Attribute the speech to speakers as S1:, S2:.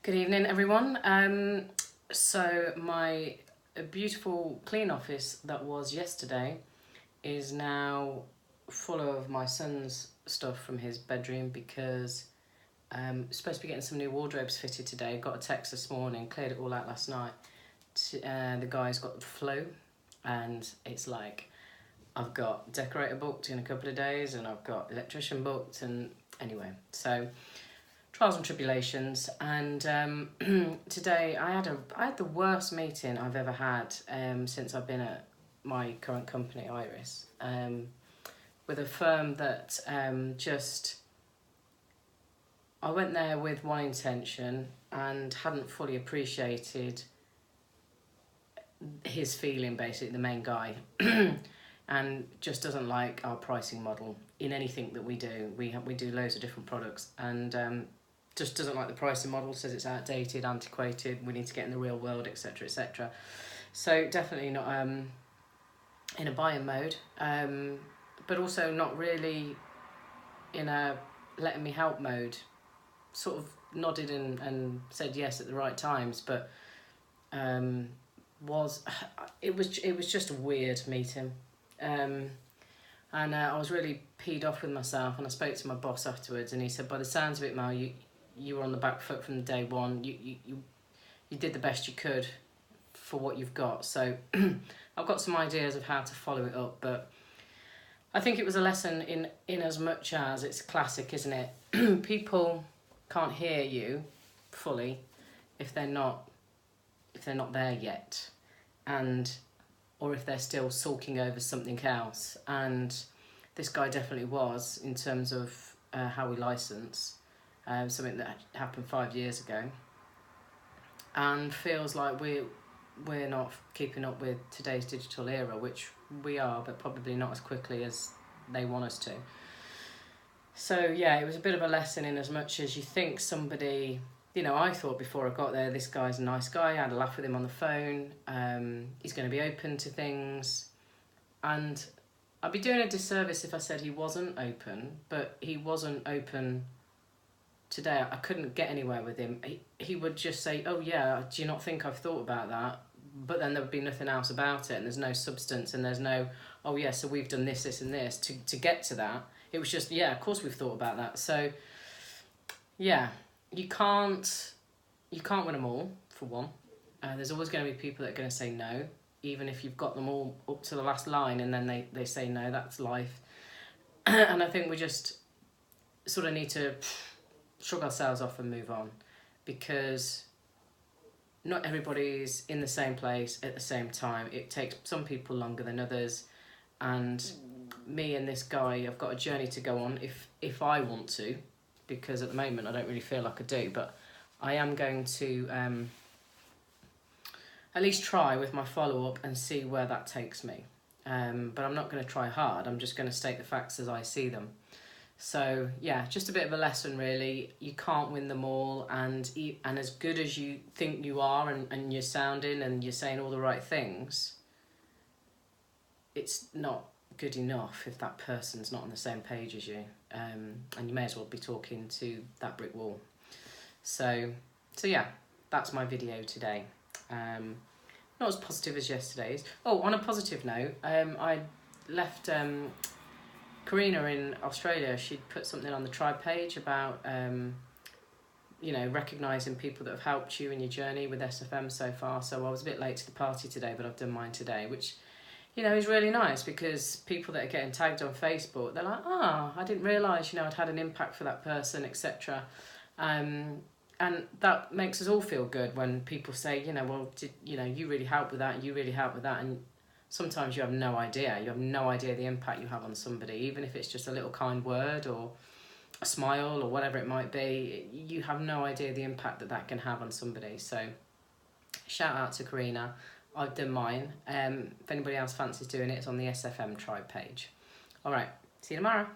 S1: Good evening, everyone. So my beautiful clean office that was yesterday is now full of my son's stuff from his bedroom because supposed to be getting some new wardrobes fitted today. Got a text this morning, cleared it all out last night. The guy's got the flu, and it's like I've got decorator booked in a couple of days, and I've got electrician booked, and anyway, so trials and tribulations. And today I had the worst meeting I've ever had since I've been at my current company, Iris, with a firm that I went there with one intention and hadn't fully appreciated his feeling, basically, the main guy, and just doesn't like our pricing model in anything that we do. We do loads of different products, and just doesn't like the pricing model, says it's outdated, antiquated, we need to get in the real world, etc, etc. So definitely not in a buying mode, but also not really in a letting me help mode. Sort of nodded and said yes at the right times, but it was just a weird meeting, and I was really peed off with myself, and I spoke to my boss afterwards, and he said, by the sounds of it, Mel, you were on the back foot from day one. You did the best you could for what you've got. So I've got some ideas of how to follow it up, but I think it was a lesson in as much as it's classic, isn't it? People can't hear you fully if they're not there yet, or if they're still sulking over something else. And this guy definitely was, in terms of how we license, something that happened 5 years ago, and feels like we're not keeping up with today's digital era, which we are, but probably not as quickly as they want us to. So yeah, it was a bit of a lesson in as much as you think somebody, I thought before I got there, this guy's a nice guy, I had a laugh with him on the phone, he's going to be open to things, and I'd be doing a disservice if I said he wasn't open, but he wasn't open today. I couldn't get anywhere with him. He would just say, oh yeah, do you not think I've thought about that? But then there would be nothing else about it, and there's no substance, and there's no, oh yeah, so we've done this, this and this to get to that. It was just, yeah, of course we've thought about that. So yeah, you can't win them all, for one. There's always going to be people that are going to say no, even if you've got them all up to the last line and then they say no. That's life. And I think we just sort of need to shrug ourselves off and move on, because not everybody's in the same place at the same time. It takes some people longer than others, and me and this guy have got a journey to go on if I want to, because at the moment I don't really feel like I do, but I am going to at least try with my follow-up and see where that takes me. But I'm not going to try hard, I'm just going to state the facts as I see them. So yeah, just a bit of a lesson really. You can't win them all, and as good as you think you are, and you're sounding and you're saying all the right things, it's not good enough if that person's not on the same page as you, and you may as well be talking to that brick wall. So yeah, that's my video today. Not as positive as yesterday's. Oh, on a positive note, I left Karina in Australia. She'd put something on the tribe page about recognising people that have helped you in your journey with SFM so far. So I was a bit late to the party today, but I've done mine today, which is really nice, because people that are getting tagged on Facebook, they're like, I didn't realise, I'd had an impact for that person, etc. And that makes us all feel good when people say, you really helped with that, you really helped with that. And sometimes you have no idea. You have no idea the impact you have on somebody, even if it's just a little kind word or a smile or whatever it might be. You have no idea the impact that can have on somebody. So shout out to Karina. I've done mine. If anybody else fancies doing it, it's on the SFM tribe page. All right, see you tomorrow.